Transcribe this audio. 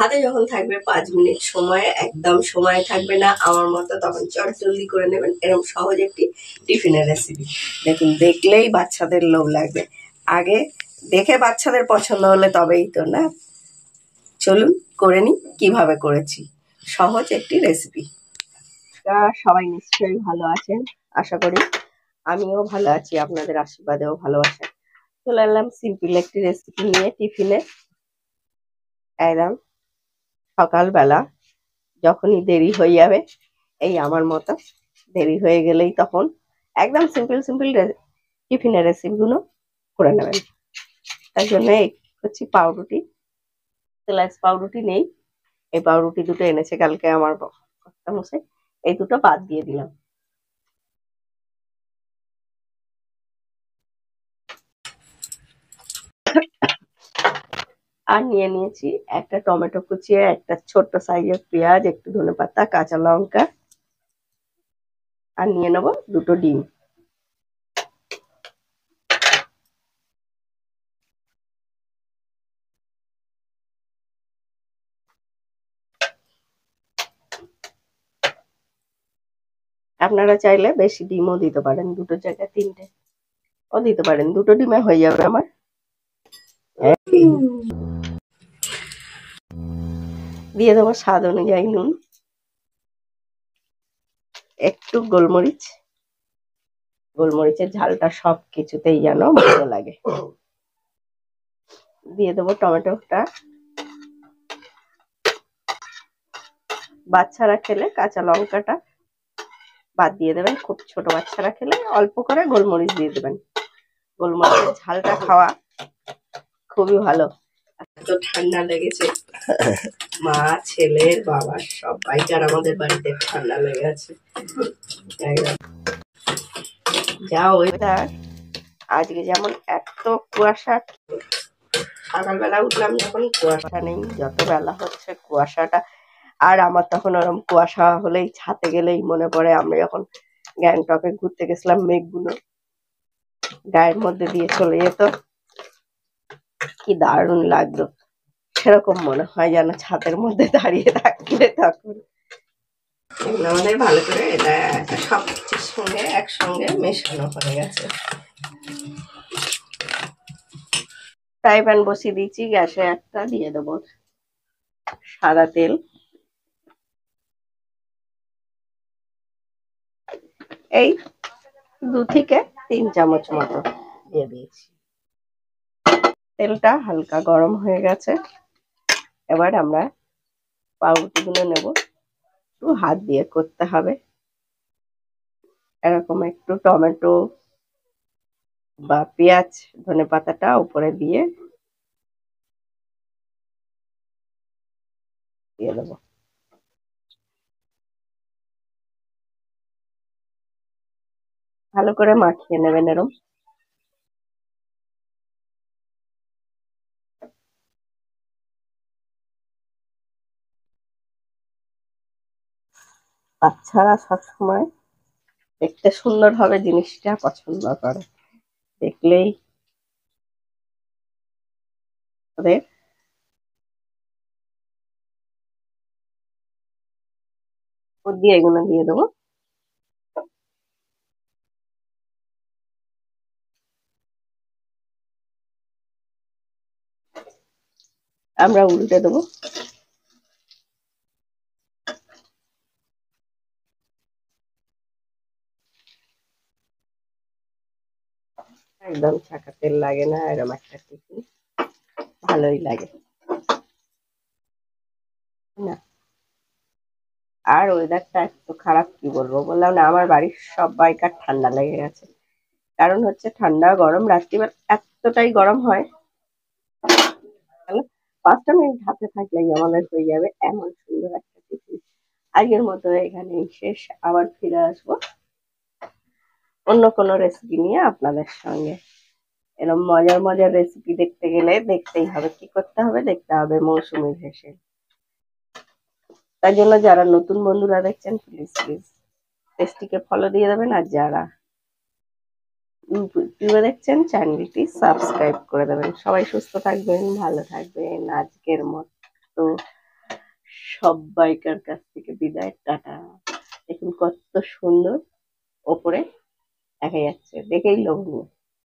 হাতে যখন থাকবে 5 মিনিট সময়, একদম সময় থাকবে না আমার মতো, তখন চটজলদি করে নেবেন এরকম সহজ একটি টিফিনের রেসিপি। দেখুন, দেখলেই বাচ্চাদের লোভ লাগবে। আগে দেখে বাচ্চাদের পছন্দ হলে তবেই তো না। চলুন করে নিই কিভাবে করেছি। সহজ একটি রেসিপি। সবাই নিশ্চয়ই ভালো আছেন আশা করি। আমিও ভালো আছি, আপনাদের আশীর্বাদেও ভালো আছেন। চলে এলাম সিম্পল একটি রেসিপি নিয়ে টিফিনে। একদম সকালবেলা যখনই দেরি হয়ে যাবে, এই আমার মতো দেরি হয়ে গেলেই তখন একদম সিম্পল সিম্পল টিফিনের রেসিপিগুলো করে নেবেন। তার জন্য হচ্ছে পাউরুটি, স্লাইস পাউরুটি নেই। এই পাউরুটি দুটো এনেছে কালকে আমার মশাই, এই দুটো বাদ দিয়ে দিলাম। আর নিয়ে নিয়েছি একটা টমেটো কুচিয়ে, একটা ছোট্ট সাইজের পেঁয়াজ, একটু ধনেপাতা, কাঁচা লঙ্কা, আর নিয়ে নেব দুটো ডিম। আপনারা চাইলে বেশি ডিমও দিতে পারেন, দুটো জায়গায় 3টে ও দিতে পারেন। দুটো ডিমে হয়ে যাবে আমার। দিয়ে দেবো স্বাদ অনুযায়ী নুন, একটু গোলমরিচ, গোলমরিচের ঝালটা সব কিছুতেই যেন ভালো লাগে। দিয়ে দেবো টমেটোটা। বাচ্চারা খেলে কাঁচা লঙ্কাটা বাদ দিয়ে দেবেন, খুব ছোট বাচ্চারা খেলে অল্প করে গোলমরিচ দিয়ে দেবেন। গোলমরিচের ঝালটা খাওয়া খুবই ভালো। এত ঠান্ডা লেগেছে, মা, ছেলে, বাবা সবাইকার আমাদের বাড়িতে ঠান্ডা লেগে আছে। যা ওয়েদার আজকে, যেমন এত কুয়াশা। সকালবেলা উঠলাম যখন কুয়াশা নেই, যত বেলা হচ্ছে কুয়াশাটা। আর আমার তখন ওরকম কুয়াশা হলেই ছাতে গেলেই মনে পড়ে আমরা যখন গ্যাংটকে ঘুরতে গেছিলাম, মেঘগুলো গায়ের মধ্যে দিয়ে চলে যেত, কি দারুণ লাগতো। সেরকম মনে হয় যেন ছাদের মধ্যে দাঁড়িয়ে থাকলে তখন। আমাদের ভালো করে এটা সব কিছুর সঙ্গে একসঙ্গে মেশানো হয়ে গেছে। ফ্রাই প্যান বসিয়ে দিয়েছি গ্যাসে, একটা দিয়ে দেবো সাদা তেল। এই 2 থেকে 3 চামচ মতো দিয়ে দিয়েছি। তেলটা হালকা গরম হয়ে গেছে, এবার আমরা পাউরুটিগুলো নেব। একটু হাত দিয়ে করতে হবে, এরকম একটু টমেটো বা পেঁয়াজ, ধনেপাতাটা উপরে দিয়ে দেবো। ভালো করে মাখিয়ে নেবেন এরকম। বাচ্চারা সবসময় দেখতে সুন্দর হবে জিনিসটা পছন্দ করে, দেখলেই ওদের দিয়ে এগুলো দিয়ে দেবো। আমরা উল্টে দেবো। একদম ছাকা তেল লাগে না, এরকম একটা টিফিন ভালোই লাগে না। আর ওয়েদারটা এত খারাপ, কি বলবো, বললাম না আমার বাড়ির সবাইকার ঠান্ডা লেগে গেছে। কারণ হচ্ছে ঠান্ডা গরম রাত্রিবেলা এতটাই গরম হয়, 5টা মিনিট হাতে থাকলেই আমাদের হয়ে যাবে এমন সুন্দর একটা টিফিন। আজকের মতো এখানেই শেষ, আবার ফিরে আসবো অন্য কোনো রেসিপি নিয়ে আপনাদের সঙ্গে। এরকম মজার মজার রেসিপি দেখতে গেলে দেখতেই হবে, কি করতে হবে, দেখতে হবে মৌসুমী ভেসে। তাই জন্য যারা নতুন বন্ধুরা দেখছেন, প্লিজ প্লিজ পেজটিকে ফলো দিয়ে দেবেন, আর যারা ইউটিউবে দেখছেন চ্যানেলটি সাবস্ক্রাইব করে দেবেন। সবাই সুস্থ থাকবেন, ভালো থাকবেন। আজকের মতো সবাইকার কাছ থেকে বিদায়, টাটা। দেখুন কত সুন্দর ওপরে দেখা যাচ্ছে, দেখেই লোভনীয়।